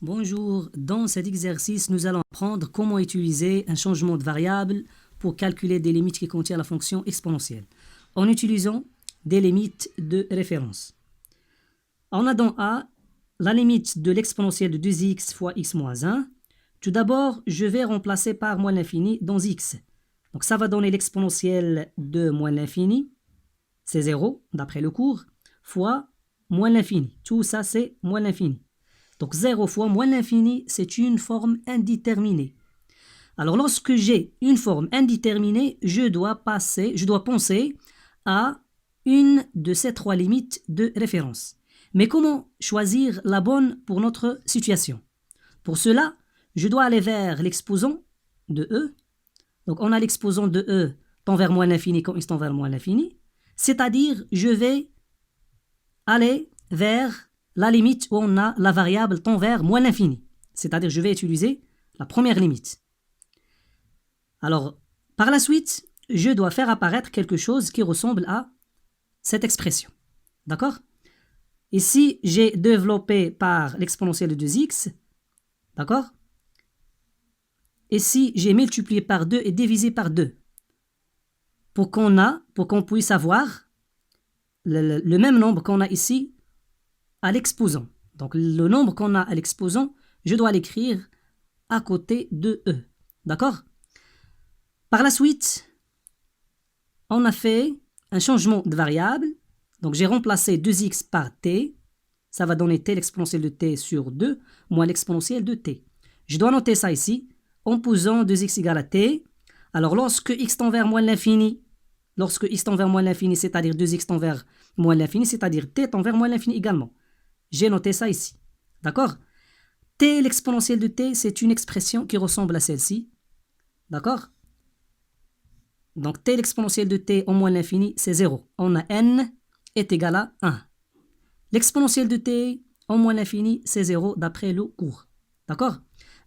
Bonjour, dans cet exercice, nous allons apprendre comment utiliser un changement de variable pour calculer des limites qui contiennent la fonction exponentielle en utilisant des limites de référence. On a dans A la limite de l'exponentielle de 2x fois x moins 1. Tout d'abord, je vais remplacer par moins l'infini dans x. Donc ça va donner l'exponentielle de moins l'infini, c'est 0 d'après le cours, fois moins l'infini. Tout ça c'est moins l'infini. Donc 0 fois moins l'infini, c'est une forme indéterminée. Alors lorsque j'ai une forme indéterminée, je dois penser à une de ces trois limites de référence. Mais comment choisir la bonne pour notre situation? Pour cela, je dois aller vers l'exposant de E. Donc on a l'exposant de E tend vers moins l'infini quand x tend vers moins l'infini. C'est-à-dire, je vais aller vers la limite où on a la variable tend vers moins l'infini. C'est-à-dire, je vais utiliser la première limite. Alors, par la suite, je dois faire apparaître quelque chose qui ressemble à cette expression. D'accord? Ici, j'ai développé par l'exponentielle de 2x. D'accord? Ici, j'ai multiplié par 2 et divisé par 2. Pour qu'on puisse avoir le même nombre qu'on a ici à l'exposant. Donc, le nombre qu'on a à l'exposant, je dois l'écrire à côté de E. D'accord? Par la suite, on a fait un changement de variable. Donc, j'ai remplacé 2x par t. Ça va donner t, l'exponentielle de t sur 2, moins l'exponentielle de t. Je dois noter ça ici, en posant 2x égale à t. Alors, lorsque x tend vers moins l'infini, c'est-à-dire 2x tend vers moins l'infini, c'est-à-dire t tend vers moins l'infini également. J'ai noté ça ici. D'accord? T, l'exponentielle de t, c'est une expression qui ressemble à celle-ci. D'accord? Donc, t, l'exponentielle de t en moins l'infini, c'est 0. On a n est égal à 1. L'exponentielle de t en moins l'infini, c'est 0 d'après le cours. D'accord?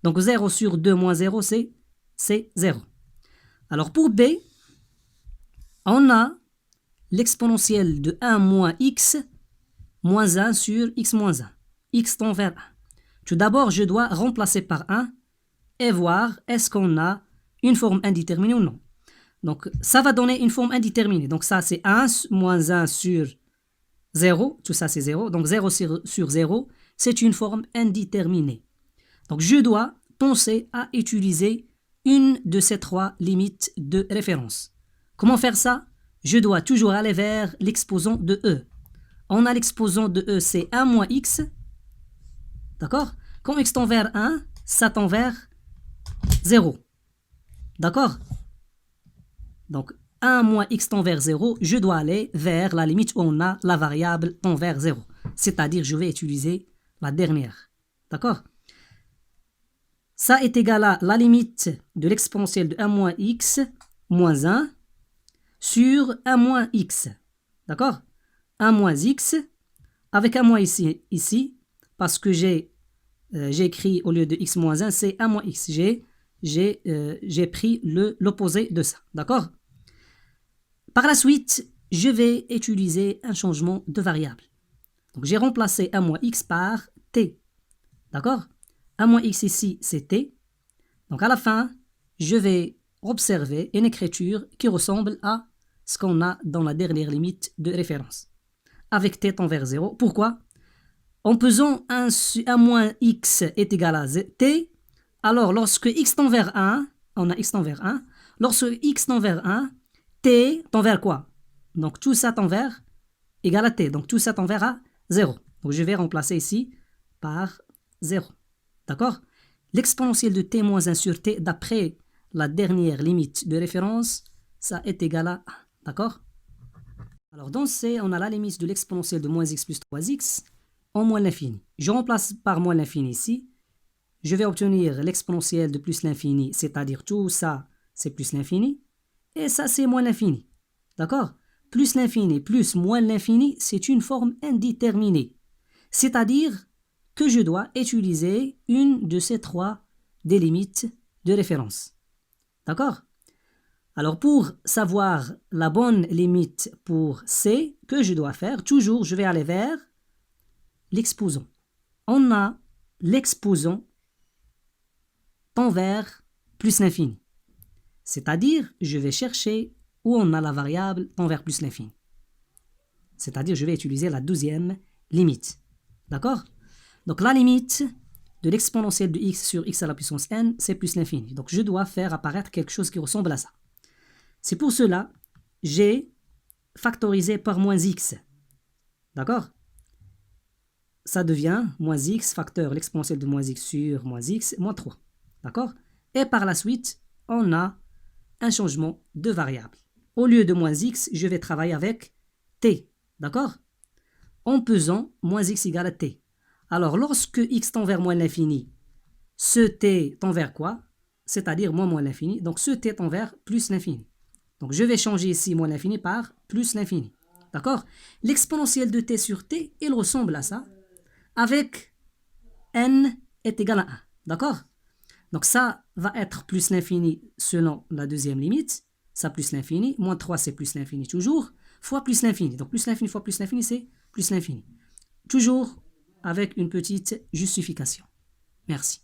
Donc, 0 sur 2 moins 0, c'est 0. Alors, pour b, on a l'exponentielle de 1 moins x moins 1 sur x moins 1. X tend vers 1. Tout d'abord, je dois remplacer par 1 et voir est-ce qu'on a une forme indéterminée ou non. Donc, ça va donner une forme indéterminée. Donc, ça, c'est 1 moins 1 sur 0. Tout ça, c'est 0. Donc, 0 sur 0, c'est une forme indéterminée. Donc, je dois penser à utiliser une de ces trois limites de référence. Comment faire ça? Je dois toujours aller vers l'exposant de E. On a l'exposant de E, c'est 1 moins x. D'accord? Quand x tend vers 1, ça tend vers 0. D'accord? Donc, 1 moins x tend vers 0, je dois aller vers la limite où on a la variable tend vers 0. C'est-à-dire, je vais utiliser la dernière. D'accord? Ça est égal à la limite de l'exponentielle de 1 moins x moins 1 sur 1 moins x. D'accord? 1 moins x, avec 1 moins ici, parce que j'ai écrit au lieu de x moins 1, c'est 1 moins x. J'ai pris l'opposé de ça. D'accord? Par la suite, je vais utiliser un changement de variable. Donc, j'ai remplacé 1 moins x par t. D'accord? 1 moins x ici, c'est t. Donc, à la fin, je vais observer une écriture qui ressemble à ce qu'on a dans la dernière limite de référence. Avec t tend vers 0. Pourquoi? En pesant 1 moins x est égal à t, alors lorsque x tend vers 1, on a x tend vers 1, lorsque x tend vers 1, t tend vers quoi? Donc tout ça tend vers égal à t, donc tout ça tend vers à 0. Donc je vais remplacer ici par 0. D'accord? L'exponentielle de t moins 1 sur t, d'après la dernière limite de référence, ça est égal à 1. D'accord? Alors dans C, on a la limite de l'exponentielle de moins x plus 3x en moins l'infini. Je remplace par moins l'infini ici. Je vais obtenir l'exponentielle de plus l'infini, c'est-à-dire tout ça, c'est plus l'infini. Et ça, c'est moins l'infini. D'accord? Plus l'infini plus moins l'infini, c'est une forme indéterminée. C'est-à-dire que je dois utiliser une de ces trois des limites de référence. D'accord? Alors, pour savoir la bonne limite pour C, que je dois faire, toujours je vais aller vers l'exposant. On a l'exposant tend vers plus l'infini. C'est-à-dire, je vais chercher où on a la variable tend vers plus l'infini. C'est-à-dire, je vais utiliser la deuxième limite. D'accord? Donc, la limite de l'exponentielle de x sur x à la puissance n, c'est plus l'infini. Donc, je dois faire apparaître quelque chose qui ressemble à ça. C'est pour cela, j'ai factorisé par moins x. D'accord? Ça devient moins x facteur l'exponentielle de moins x sur moins x, moins 3. D'accord? Et par la suite, on a un changement de variable. Au lieu de moins x, je vais travailler avec t. D'accord? En pesant moins x égale à t. Alors, lorsque x tend vers moins l'infini, ce t tend vers quoi? C'est-à-dire moins l'infini. Donc, ce t tend vers plus l'infini. Donc, je vais changer ici moins l'infini par plus l'infini. D'accord? L'exponentielle de t sur t, il ressemble à ça, avec n est égal à 1. D'accord? Donc, ça va être plus l'infini selon la deuxième limite. Ça plus l'infini. Moins 3, c'est plus l'infini toujours. Fois plus l'infini. Donc, plus l'infini fois plus l'infini, c'est plus l'infini. Toujours avec une petite justification. Merci.